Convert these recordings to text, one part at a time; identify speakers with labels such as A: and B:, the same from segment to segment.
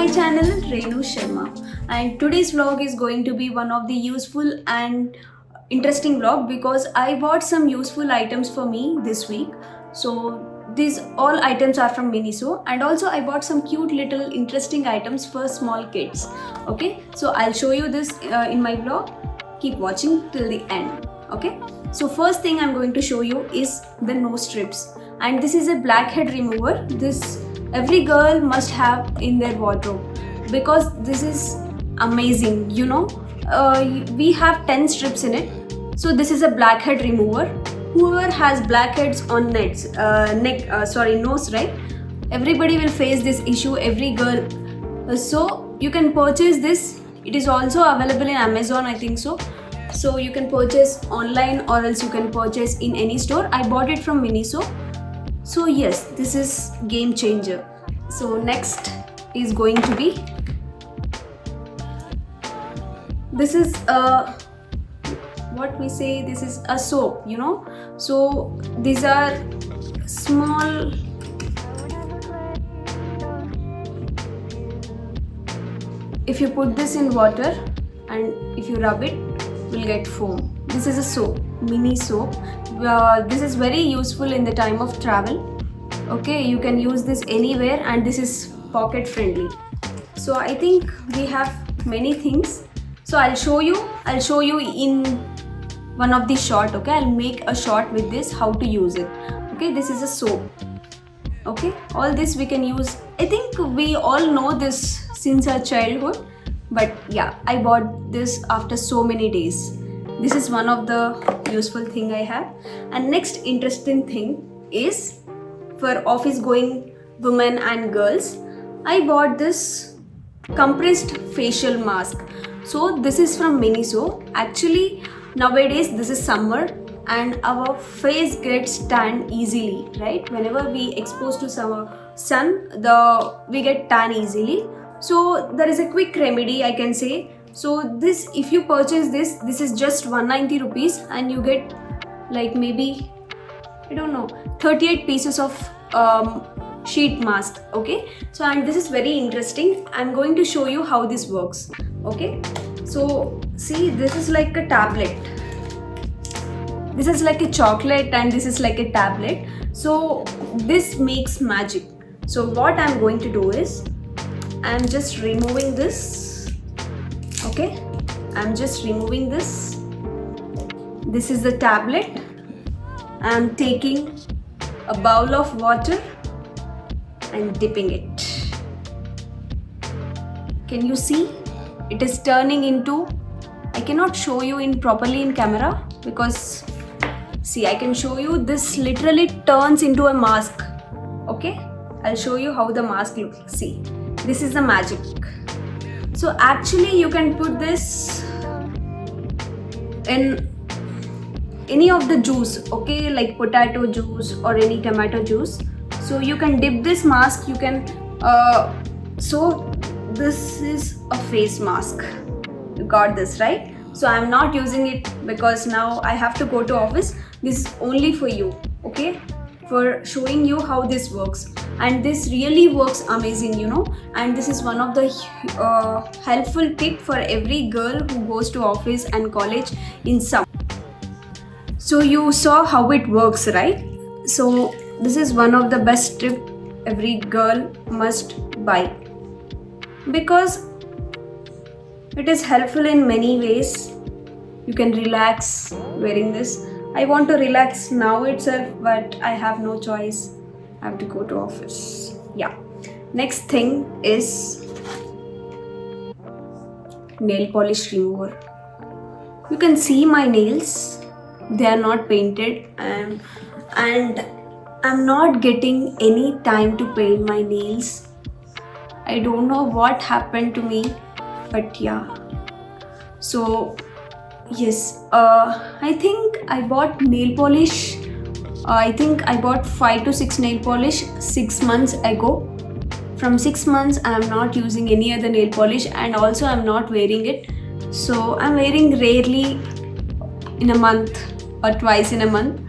A: my channel Renu Sharma, and today's vlog is going to be one of the useful and interesting vlog because I bought some useful items for me this week. So these all items are from Miniso, and also I bought some cute little interesting items for small kids. Okay, so I'll show you this in my vlog. Keep watching till the end. Okay, so first thing I'm going to show you is the nose strips, and this is a blackhead remover. This every girl must have in their wardrobe because this is amazing. We have 10 strips in it. So this is a blackhead remover. Whoever has blackheads on nose, right? Everybody will face this issue, every girl. So you can purchase this. It is also available in Amazon, I think so. So you can purchase online or else you can purchase in any store. I bought it from Miniso. So yes, this is game changer. So next is going to be, this is a, what we say, this is a soap, So these are small, if you put this in water and if you rub it, will get foam. This is a soap, mini soap. This is very useful in the time of travel. Okay, you can use this anywhere, and this is pocket friendly. So I think we have many things. So I'll show you in one of the short. Okay, I'll make a short with this, how to use it. Okay, this is a soap. Okay, all this we can use. I think we all know this since our childhood, but yeah, I bought this after so many days. This is one of the useful thing I have. And next interesting thing is for office going women and girls, I bought this compressed facial mask. So this is from Miniso. Actually nowadays this is summer and our face gets tan easily, right? Whenever we expose to sun, we get tan easily. So there is a quick remedy, I can say. So this, if you purchase this is just 190 rupees and you get like maybe, I don't know, 38 pieces of sheet mask. Okay, so and this is very interesting. I'm going to show you how this works. Okay, so see, this is like a tablet. This is like a chocolate and this is like a tablet. So this makes magic. So what I'm going to do is, I'm just removing this. Okay, I'm just removing this. This is the tablet. I'm taking a bowl of water and dipping it. Can you see? It is turning into, I cannot show you in properly in camera because see, I can show you, this literally turns into a mask. Okay, I'll show you how the mask looks. See, this is the magic. So actually you can put this in any of the juice, okay, like potato juice or any tomato juice. So you can dip this mask, you can so this is a face mask. You got this, right? So I'm not using it because now I have to go to office. This is only for you, okay, for showing you how this works. And this really works amazing, and this is one of the helpful tip for every girl who goes to office and college in summer. So you saw how it works, right? So this is one of the best tip every girl must buy because it is helpful in many ways. You can relax wearing this. I want to relax now itself, but I have no choice. I have to go to office. Yeah. Next thing is nail polish remover. You can see my nails. They are not painted and I'm not getting any time to paint my nails. I don't know what happened to me, but yeah. So yes, I think I bought nail polish. I think I bought 5 to 6 nail polish 6 months ago. From 6 months I am not using any other nail polish, and also I'm not wearing it. So I'm wearing rarely in a month or twice in a month,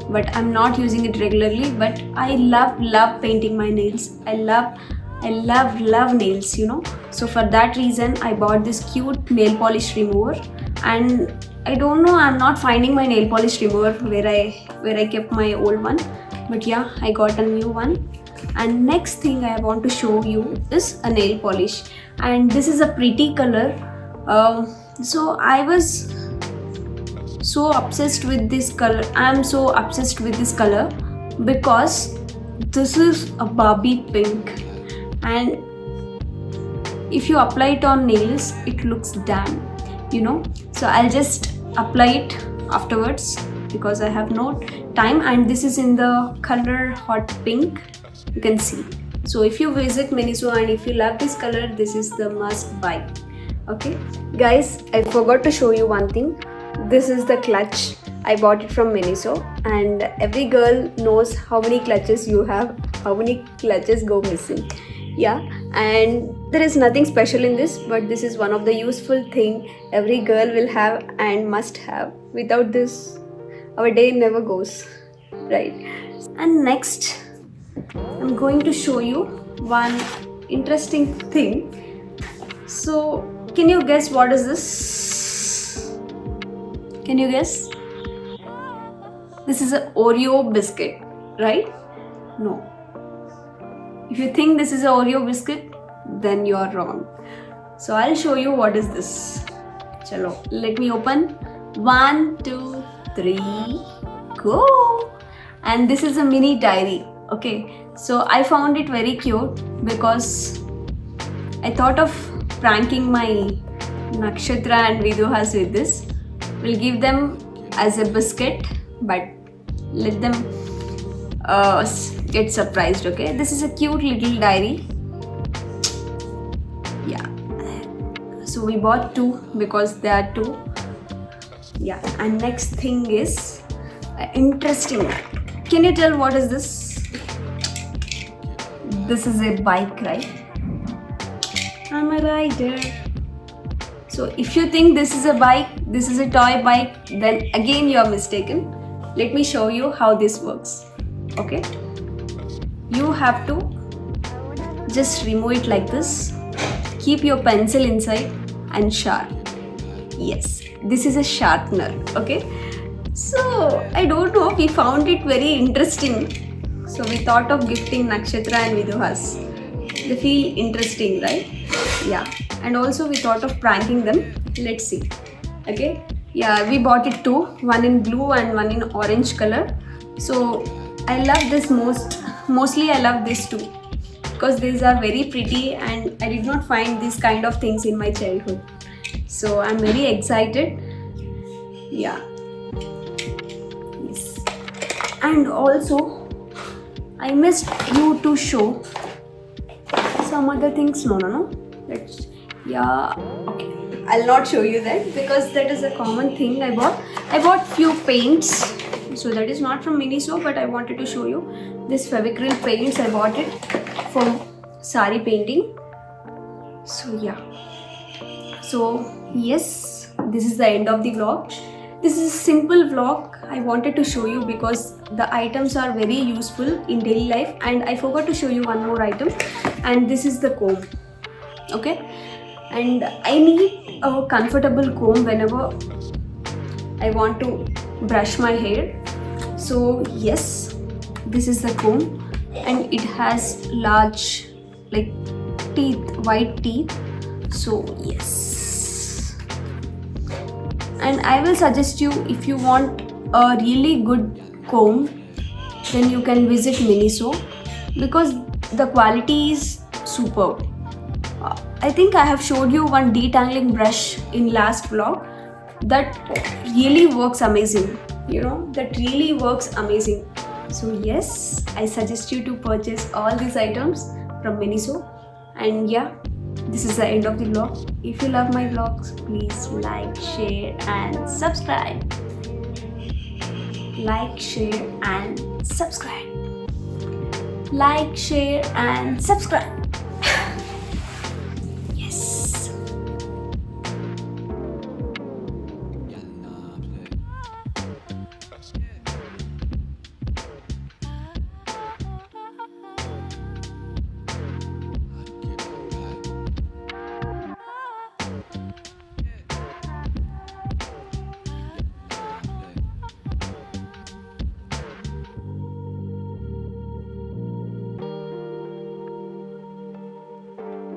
A: but I'm not using it regularly. But I love painting my nails. I love I love nails, you know. So for that reason I bought this cute nail polish remover, and I don't know, I'm not finding my nail polish remover where I kept my old one, but yeah, I got a new one. And next thing I want to show you is a nail polish, and this is a pretty color. So I was so obsessed with this color. I'm so obsessed with this color because this is a Barbie pink, and if you apply it on nails it looks damn, you know. So I'll just apply it afterwards because I have no time. And this is in the color hot pink, you can see. So if you visit Miniso and if you love this color, this is the must buy. Okay guys, I forgot to show you one thing. This is the clutch. I bought it from Miniso, and every girl knows how many clutches you have, how many clutches go missing. Yeah, and there is nothing special in this, but this is one of the useful thing every girl will have and must have. Without this our day never goes, right? And next I'm going to show you one interesting thing. So can you guess what is this? Can you guess? This is an Oreo biscuit, right? No. If you think this is an Oreo biscuit, then you are wrong. So I'll show you what is this. Chalo, let me open. 1, 2, 3, go! And this is a mini diary. Okay, so I found it very cute because I thought of pranking my Nakshatra and Viduhas with this. We'll give them as a biscuit, but let them get surprised. Okay, this is a cute little diary. Yeah, so we bought 2 because there are 2. Yeah, and next thing is interesting. Can you tell what is this? This is a bike, right? I'm a rider. So if you think this is a bike, this is a toy bike, then again you are mistaken. Let me show you how this works. Okay, you have to just remove it like this, keep your pencil inside and sharp. Yes, this is a sharpener. Okay, so I don't know, we found it very interesting, so we thought of gifting Nakshatra and Viduhas. They feel interesting, right? Yeah, and also we thought of pranking them. Let's see. Okay, yeah, we bought it 2, one in blue and one in orange color. So I love this mostly I love this too because these are very pretty, and I did not find these kind of things in my childhood. So I'm very excited. Yeah. Yes. And also I missed you to show some other things. No. Let's, yeah, okay. I'll not show you that because that is a common thing I bought. I bought few paints. So that is not from Miniso, but I wanted to show you this Fevicryl paints. I bought it for sari painting. So yeah. So yes, this is the end of the vlog. This is a simple vlog I wanted to show you because the items are very useful in daily life, and I forgot to show you one more item, and this is the comb. Okay, and I need a comfortable comb whenever I want to brush my hair. So yes, this is the comb, and it has large like teeth, white teeth. So yes, and I will suggest you, if you want a really good comb, then you can visit Miniso because the quality is superb. I think I have showed you one detangling brush in last vlog that really works amazing. You know, that really works amazing. So yes, I suggest you to purchase all these items from Miniso. And yeah, this is the end of the vlog. If you love my vlogs, please like, share and subscribe. Like, share and subscribe. Like, share and subscribe.